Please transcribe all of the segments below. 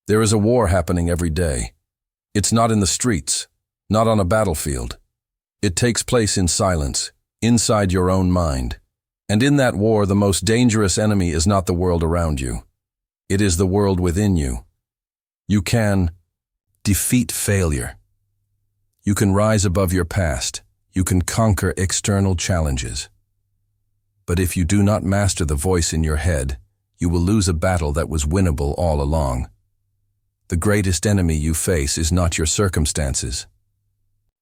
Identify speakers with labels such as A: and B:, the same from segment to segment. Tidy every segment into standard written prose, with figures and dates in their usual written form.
A: There is a war happening every day. It's not in the streets, not on a battlefield. It takes place in silence, inside your own mind. And in that war, the most dangerous enemy is not the world around you. It is the world within you. You can defeat failure. You can rise above your past. You can conquer external challenges. But if you do not master the voice in your head, you will lose a battle that was winnable all along. The greatest enemy you face is not your circumstances.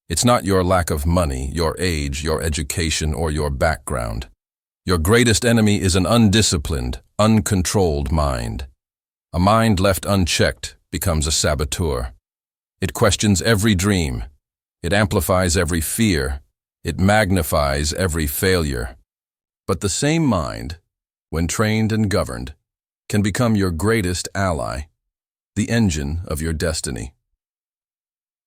A: It's not your lack of money, your age, your education, or your background. Your greatest enemy is an undisciplined, uncontrolled mind. A mind left unchecked becomes a saboteur. It questions every dream. It amplifies every fear. It magnifies every failure. But the same mind, when trained and governed, can become your greatest ally, the engine of your destiny.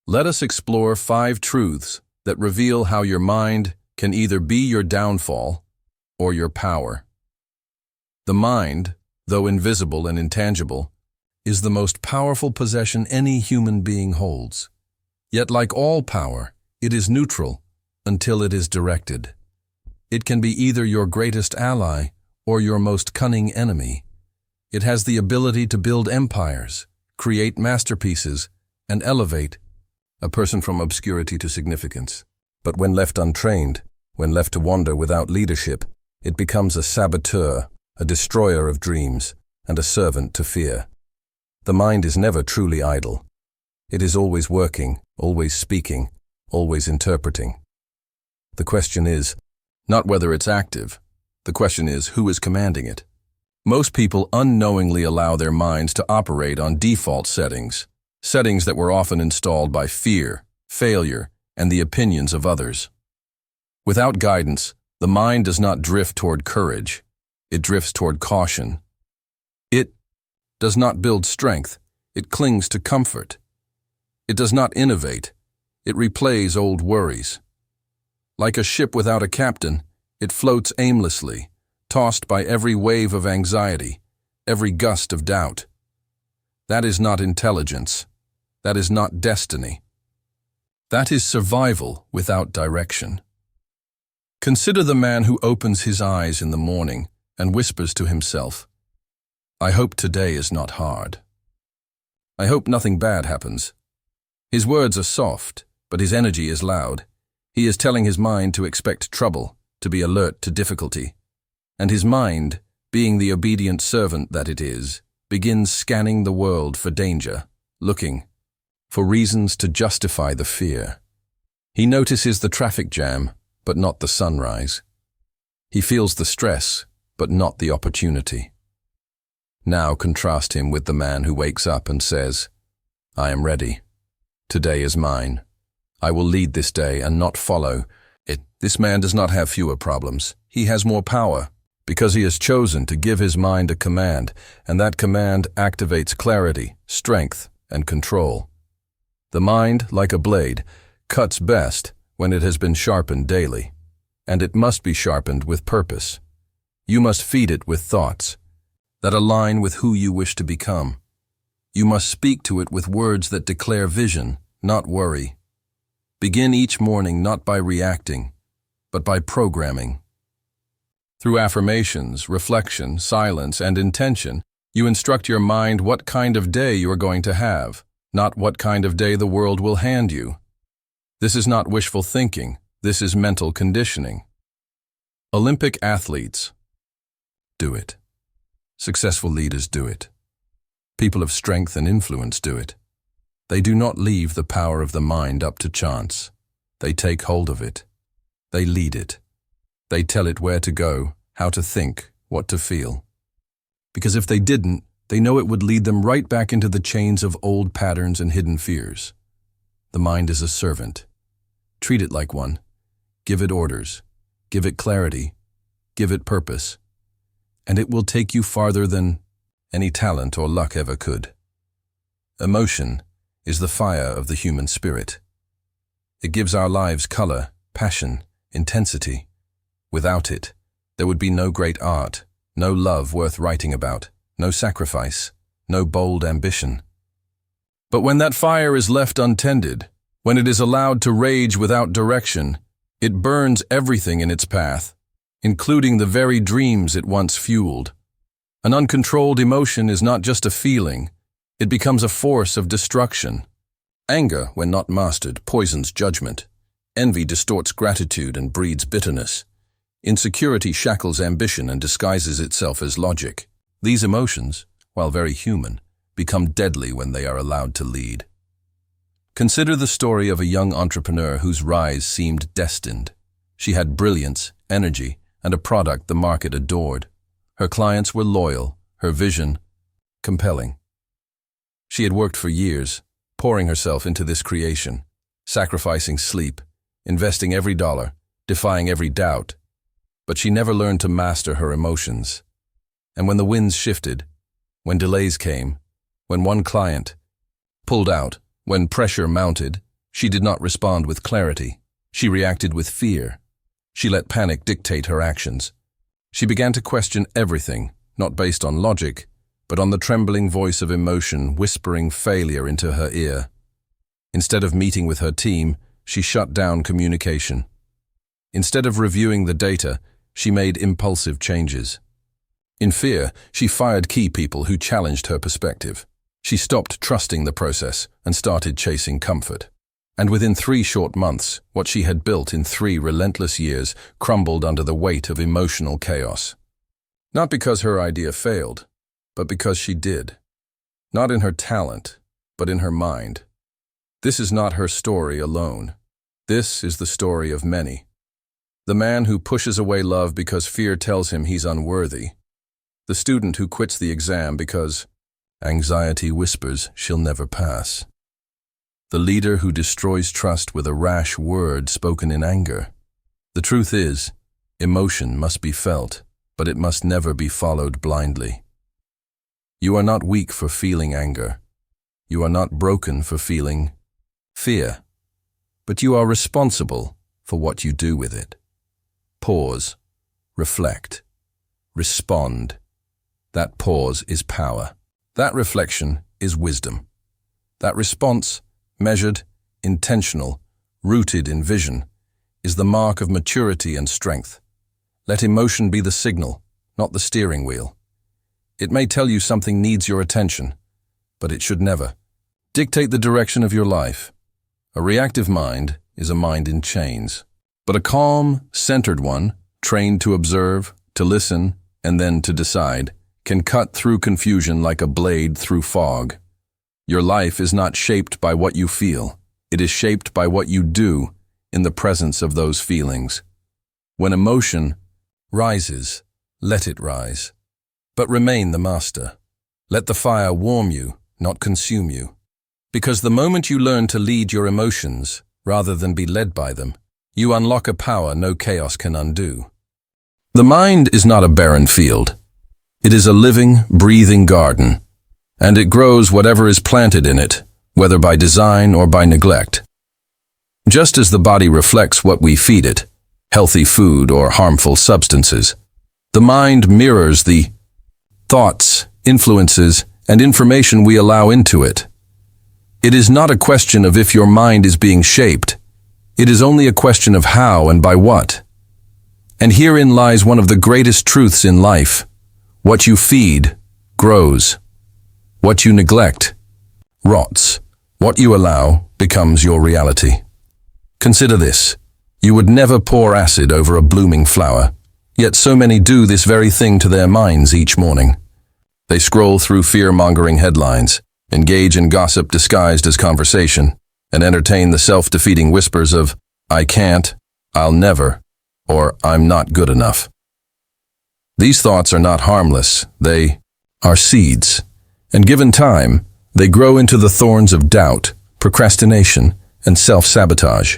A: Let us explore 5 truths that reveal how your mind can either be your downfall or your power. The mind, though invisible and intangible, is the most powerful possession any human being holds. Yet, like all power, it is neutral until it is directed. It can be either your greatest ally or your most cunning enemy. It has the ability to build empires, create masterpieces, and elevate a person from obscurity to significance. But when left untrained, when left to wander without leadership, it becomes a saboteur, a destroyer of dreams, and a servant to fear. The mind is never truly idle. It is always working, always speaking, always interpreting. The question is not whether it's active. The question is who is commanding it. Most people unknowingly allow their minds to operate on default settings that were often installed by fear, failure, and the opinions of others. Without guidance, the mind does not drift toward courage. It drifts toward caution. It does not build strength. It clings to comfort. It does not innovate. It replays old worries. Like a ship without a captain, it floats aimlessly, tossed by every wave of anxiety, every gust of doubt. That is not intelligence. That is not destiny. That is survival without direction. Consider the man who opens his eyes in the morning and whispers to himself, "I hope today is not hard. I hope nothing bad happens." His words are soft, but his energy is loud. He is telling his mind to expect trouble, to be alert to difficulty. And his mind, being the obedient servant that it is, begins scanning the world for danger, looking for reasons to justify the fear. He notices the traffic jam, but not the sunrise. He feels the stress, but not the opportunity. Now contrast him with the man who wakes up and says, "I am ready. Today is mine. I will lead this day and not follow it." This man does not have fewer problems. He has more power because he has chosen to give his mind a command, and that command activates clarity, strength, and control. The mind, like a blade, cuts best when it has been sharpened daily, and it must be sharpened with purpose. You must feed it with thoughts that align with who you wish to become. You must speak to it with words that declare vision, not worry. Begin each morning not by reacting, but by programming. Through affirmations, reflection, silence, and intention, you instruct your mind what kind of day you are going to have, not what kind of day the world will hand you. This is not wishful thinking. This is mental conditioning. Olympic athletes do it. Successful leaders do it. People of strength and influence do it. They do not leave the power of the mind up to chance. They take hold of it. They lead it. They tell it where to go, how to think, what to feel. Because if they didn't, they know it would lead them right back into the chains of old patterns and hidden fears. The mind is a servant. Treat it like one. Give it orders. Give it clarity. Give it purpose. And it will take you farther than any talent or luck ever could. Emotion is the fire of the human spirit. It gives our lives color, passion, intensity. Without it, there would be no great art, no love worth writing about, no sacrifice, no bold ambition. But when that fire is left untended, when it is allowed to rage without direction, it burns everything in its path, including the very dreams it once fueled. An uncontrolled emotion is not just a feeling, it becomes a force of destruction. Anger, when not mastered, poisons judgment. Envy distorts gratitude and breeds bitterness. Insecurity shackles ambition and disguises itself as logic. These emotions, while very human, become deadly when they are allowed to lead. Consider the story of a young entrepreneur whose rise seemed destined. She had brilliance, energy, and a product the market adored. Her clients were loyal, her vision compelling. She had worked for years, pouring herself into this creation, sacrificing sleep, investing every dollar, defying every doubt. But she never learned to master her emotions. And when the winds shifted, when delays came, when one client pulled out, when pressure mounted, she did not respond with clarity. She reacted with fear. She let panic dictate her actions. She began to question everything, not based on logic, but on the trembling voice of emotion whispering failure into her ear. Instead of meeting with her team, she shut down communication. Instead of reviewing the data, she made impulsive changes. In fear, she fired key people who challenged her perspective. She stopped trusting the process and started chasing comfort. And within 3 short months, what she had built in 3 relentless years crumbled under the weight of emotional chaos. Not because her idea failed, but because she did. Not in her talent, but in her mind. This is not her story alone. This is the story of many. The man who pushes away love because fear tells him he's unworthy. The student who quits the exam because anxiety whispers she'll never pass. The leader who destroys trust with a rash word spoken in anger. The truth is, emotion must be felt, but it must never be followed blindly. You are not weak for feeling anger. You are not broken for feeling fear. But you are responsible for what you do with it. Pause, reflect, respond. That pause is power. That reflection is wisdom. That response, measured, intentional, rooted in vision, is the mark of maturity and strength. Let emotion be the signal, not the steering wheel. It may tell you something needs your attention, but it should never dictate the direction of your life. A reactive mind is a mind in chains, but a calm, centered one, trained to observe, to listen, and then to decide, can cut through confusion like a blade through fog. Your life is not shaped by what you feel. It is shaped by what you do in the presence of those feelings. When emotion rises, let it rise. But remain the master. Let the fire warm you, not consume you. Because the moment you learn to lead your emotions, rather than be led by them, you unlock a power no chaos can undo. The mind is not a barren field. It is a living, breathing garden, and it grows whatever is planted in it, whether by design or by neglect. Just as the body reflects what we feed it, healthy food or harmful substances, the mind mirrors the thoughts, influences, and information we allow into it. It is not a question of if your mind is being shaped. It is only a question of how and by what. And herein lies one of the greatest truths in life. What you feed grows. What you neglect rots. What you allow becomes your reality. Consider this. You would never pour acid over a blooming flower, yet so many do this very thing to their minds each morning. They scroll through fear-mongering headlines, engage in gossip disguised as conversation, and entertain the self-defeating whispers of, "I can't," "I'll never," or "I'm not good enough." These thoughts are not harmless, they are seeds, and given time, they grow into the thorns of doubt, procrastination, and self-sabotage.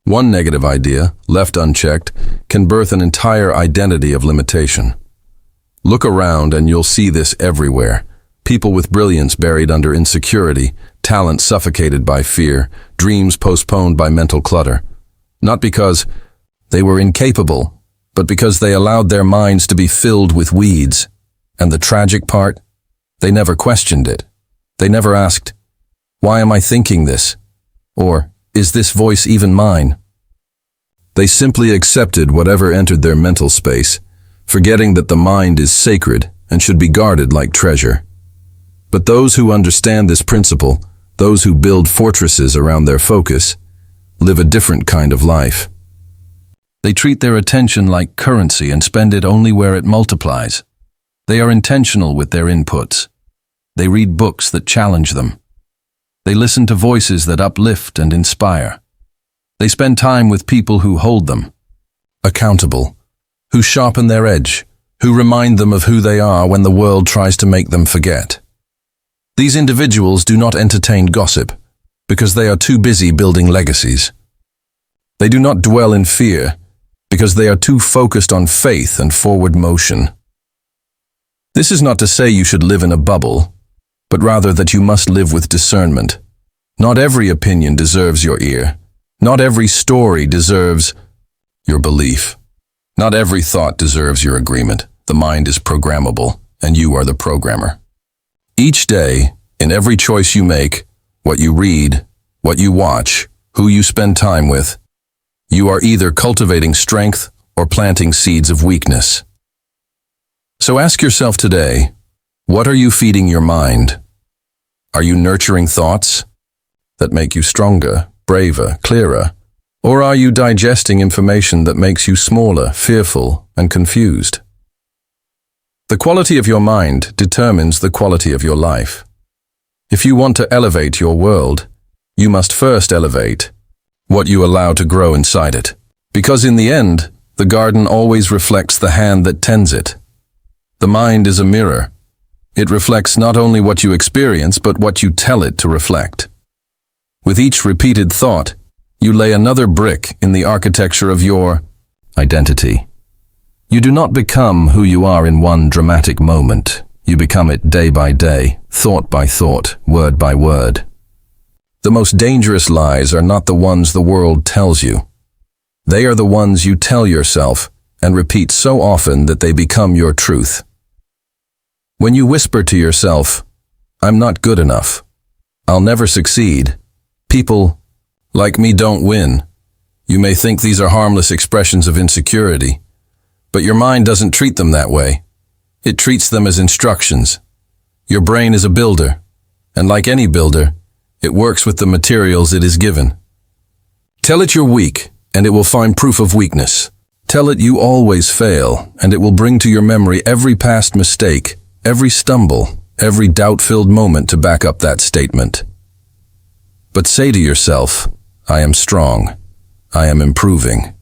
A: One negative idea, left unchecked, can birth an entire identity of limitation. Look around and you'll see this everywhere. People with brilliance buried under insecurity, talent suffocated by fear, dreams postponed by mental clutter. Not because they were incapable, but because they allowed their minds to be filled with weeds. And the tragic part? They never questioned it. They never asked, Why am I thinking this? Or, is this voice even mine? They simply accepted whatever entered their mental space, forgetting that the mind is sacred and should be guarded like treasure. But those who understand this principle, those who build fortresses around their focus, live a different kind of life. They treat their attention like currency and spend it only where it multiplies. They are intentional with their inputs. They read books that challenge them. They listen to voices that uplift and inspire. They spend time with people who hold them accountable, who sharpen their edge, who remind them of who they are when the world tries to make them forget. These individuals do not entertain gossip because they are too busy building legacies. They do not dwell in fear because they are too focused on faith and forward motion. This is not to say you should live in a bubble, but rather that you must live with discernment. Not every opinion deserves your ear. Not every story deserves your belief. Not every thought deserves your agreement. The mind is programmable, and you are the programmer. Each day, in every choice you make, what you read, what you watch, who you spend time with, you are either cultivating strength or planting seeds of weakness. So ask yourself today, what are you feeding your mind? Are you nurturing thoughts that make you stronger, braver, clearer? Or are you digesting information that makes you smaller, fearful, and confused? The quality of your mind determines the quality of your life. If you want to elevate your world, you must first elevate what you allow to grow inside it. Because in the end, the garden always reflects the hand that tends it. The mind is a mirror. It reflects not only what you experience, but what you tell it to reflect. With each repeated thought, you lay another brick in the architecture of your identity. You do not become who you are in one dramatic moment. You become it day by day, thought by thought, word by word. The most dangerous lies are not the ones the world tells you. They are the ones you tell yourself and repeat so often that they become your truth. When you whisper to yourself, "I'm not good enough. I'll never succeed. People like me don't win," you may think these are harmless expressions of insecurity, but your mind doesn't treat them that way. It treats them as instructions. Your brain is a builder, and like any builder, it works with the materials it is given. Tell it you're weak, and it will find proof of weakness. Tell it you always fail, and it will bring to your memory every past mistake, every stumble, every doubt-filled moment to back up that statement. But say to yourself, "I am strong. I am improving.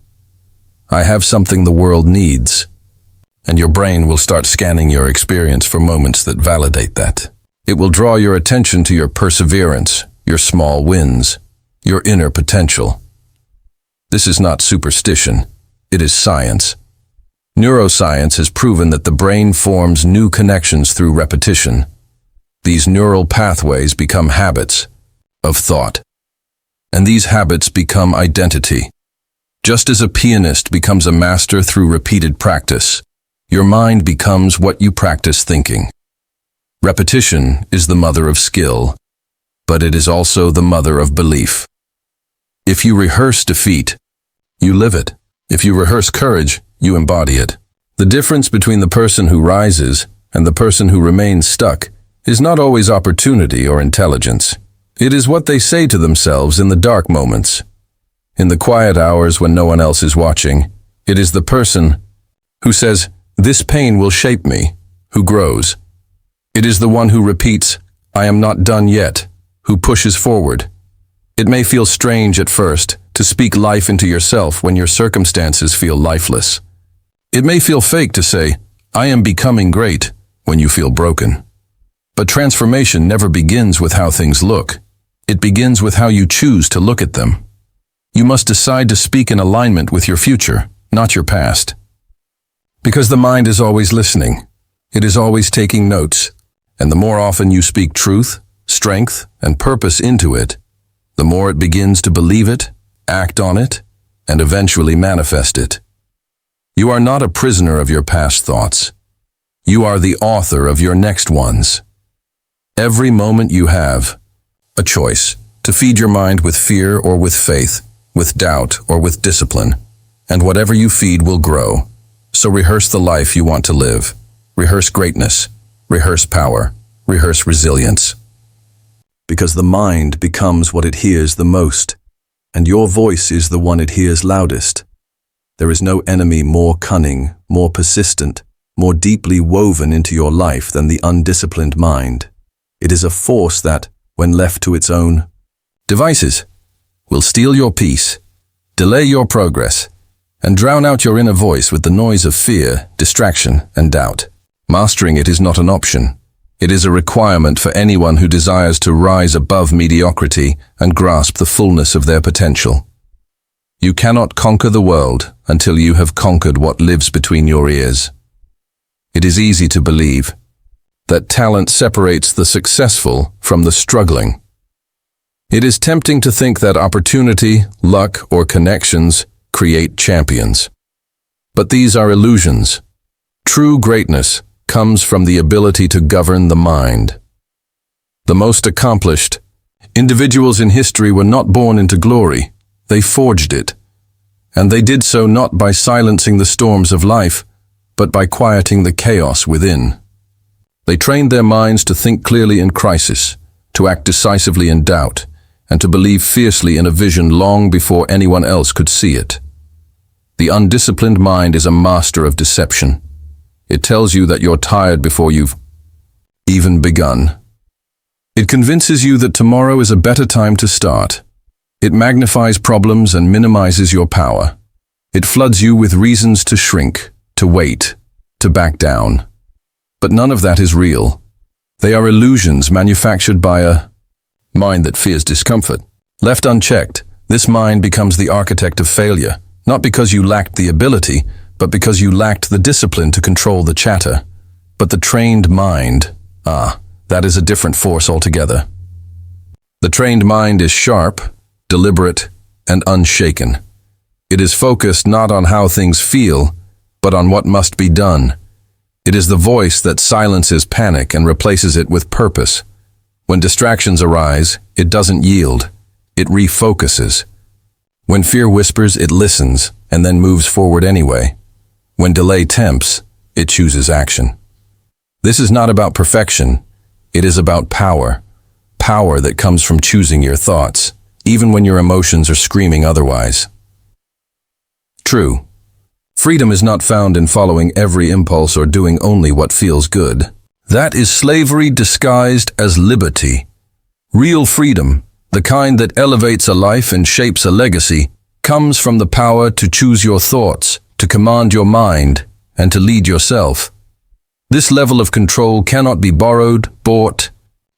A: I have something the world needs." And your brain will start scanning your experience for moments that validate that. It will draw your attention to your perseverance, your small wins, your inner potential. This is not superstition. It is science. Neuroscience has proven that the brain forms new connections through repetition. These neural pathways become habits of thought. And these habits become identity. Just as a pianist becomes a master through repeated practice, your mind becomes what you practice thinking. Repetition is the mother of skill, but it is also the mother of belief. If you rehearse defeat, you live it. If you rehearse courage, you embody it. The difference between the person who rises and the person who remains stuck is not always opportunity or intelligence. It is what they say to themselves in the dark moments. In the quiet hours when no one else is watching, it is the person who says, "This pain will shape me," who grows. It is the one who repeats, "I am not done yet," who pushes forward. It may feel strange at first to speak life into yourself when your circumstances feel lifeless. It may feel fake to say, "I am becoming great," when you feel broken. But transformation never begins with how things look. It begins with how you choose to look at them. You must decide to speak in alignment with your future, not your past. Because the mind is always listening. It is always taking notes. And the more often you speak truth, strength, and purpose into it, the more it begins to believe it, act on it, and eventually manifest it. You are not a prisoner of your past thoughts. You are the author of your next ones. Every moment you have, a choice, to feed your mind with fear or with faith, with doubt or with discipline. And whatever you feed will grow. So rehearse the life you want to live. Rehearse greatness. Rehearse power. Rehearse resilience. Because the mind becomes what it hears the most, and your voice is the one it hears loudest. There is no enemy more cunning, more persistent, more deeply woven into your life than the undisciplined mind. It is a force that, when left to its own devices, will steal your peace, delay your progress, and drown out your inner voice with the noise of fear, distraction, and doubt. Mastering it is not an option. It is a requirement for anyone who desires to rise above mediocrity and grasp the fullness of their potential. You cannot conquer the world until you have conquered what lives between your ears. It is easy to believe that talent separates the successful from the struggling. It is tempting to think that opportunity, luck, or connections create champions. But these are illusions. True greatness comes from the ability to govern the mind. The most accomplished individuals in history were not born into glory. They forged it. And they did so not by silencing the storms of life, but by quieting the chaos within. They trained their minds to think clearly in crisis, to act decisively in doubt, and to believe fiercely in a vision long before anyone else could see it. The undisciplined mind is a master of deception. It tells you that you're tired before you've even begun. It convinces you that tomorrow is a better time to start. It magnifies problems and minimizes your power. It floods you with reasons to shrink, to wait, to back down. But none of that is real. They are illusions manufactured by a mind that fears discomfort. Left unchecked, this mind becomes the architect of failure, not because you lacked the ability, but because you lacked the discipline to control the chatter. But the trained mind, that is a different force altogether. The trained mind is sharp, deliberate, and unshaken. It is focused not on how things feel, but on what must be done. It is the voice that silences panic and replaces it with purpose. When distractions arise, it doesn't yield. It refocuses. When fear whispers, it listens and then moves forward anyway. When delay tempts, it chooses action. This is not about perfection. It is about power. Power that comes from choosing your thoughts, even when your emotions are screaming otherwise. True. Freedom is not found in following every impulse or doing only what feels good. That is slavery disguised as liberty. Real freedom, the kind that elevates a life and shapes a legacy, comes from the power to choose your thoughts, to command your mind, and to lead yourself. This level of control cannot be borrowed, bought,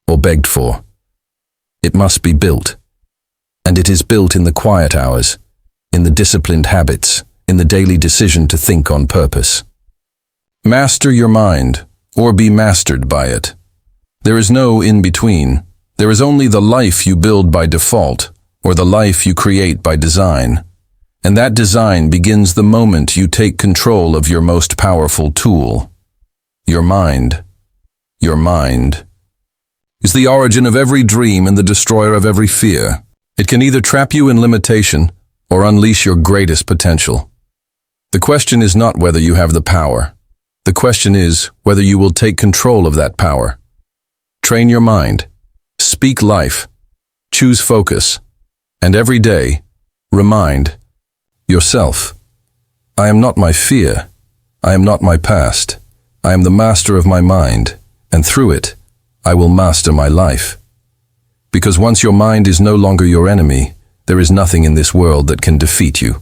A: or begged for. It must be built. And it is built in the quiet hours, in the disciplined habits, in the daily decision to think on purpose. Master your mind, or be mastered by it. There is no in-between. There is only the life you build by default, or the life you create by design. And that design begins the moment you take control of your most powerful tool, your mind. Your mind is the origin of every dream and the destroyer of every fear. It can either trap you in limitation or unleash your greatest potential. The question is not whether you have the power. The question is whether you will take control of that power. Train your mind. Speak life. Choose focus. And every day, remind yourself, I am not my fear. I am not my past. I am the master of my mind, and through it, I will master my life. Because once your mind is no longer your enemy, there is nothing in this world that can defeat you.